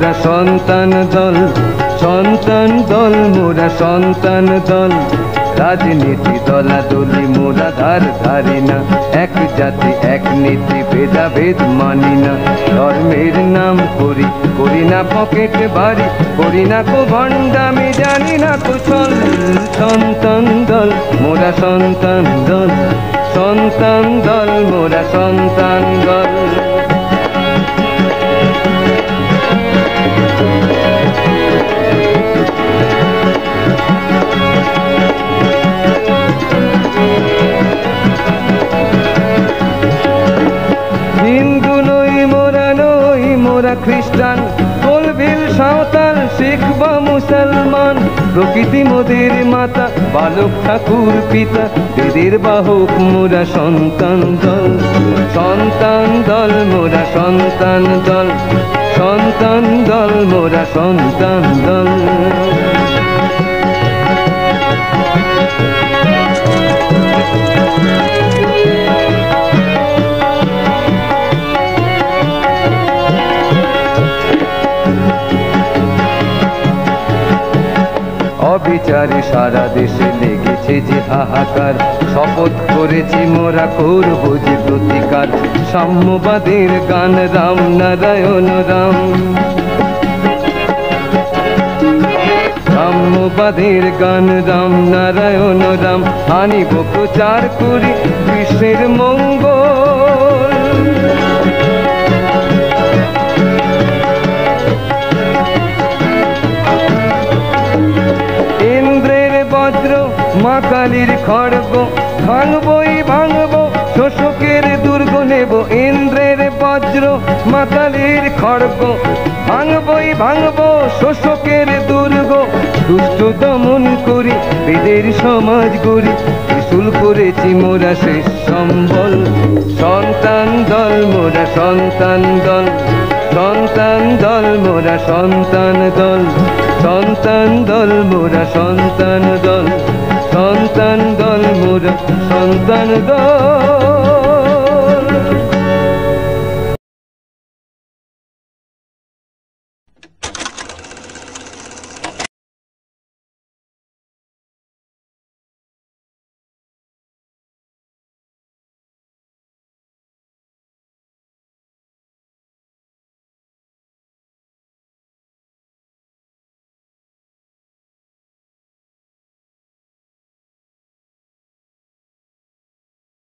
মোরা সন্তান দল, সন্তান দল মোরা সন্তান দল। রাজনীতি দলাদলি মোরা ধার ধারি না, এক জাতি এক নীতি ভেদাভেদ মানি না। ধর্মের নাম করি করি না পকেট বাড়ি, করি না কো ভণ্ডামি জানি না কুশল। সন্তান দল মোরা সন্তান দল, সন্তান দল মোরা সন্তান দল। হিন্দু নই মোরা, নই মোরা খ্রিস্টান, কোলভিল সাঁওতাল শিখ বা মুসলমান। প্রকৃতি মোদের মাতা, বালক ঠাকুর পিতা, বেদের বাহক মোরা সন্তান দল। সন্তান দল মোরা সন্তান দল, সন্তান দল মোরা সন্তান দল। অবিচারে সারা দেশে লেগেছে যে হাহাকার, শপথ করেছি মোরা করব যে প্রতিকার। সাম্যবাদের গান রাম নারায়ণ রাম, সাম্যবাদের গান রাম নারায়ণ রাম। আনিব প্রচার করি বিশ্বের মঙ্গল। ইন্দ্রের বজ্র মা কালীর খড়গ, ভাঙবই ভাঙব শোষকের দুর্গ নেব। ইন্দ্রের বজ্র মা কালীর খড়গ, ভাঙবই ভাঙব শোষকের দুর্গ। দুষ্ট দমন করি বেদের সমাজ গড়ি, ত্রিশূল করেছি মোরা শেষ সম্বল। সন্তান দল মোরা সন্তান দল, সন্তান দল মোরা সন্তান দল। সন্তান দল মোরা সন্তান দল, সন্তান দল মোরা সন্তান দল।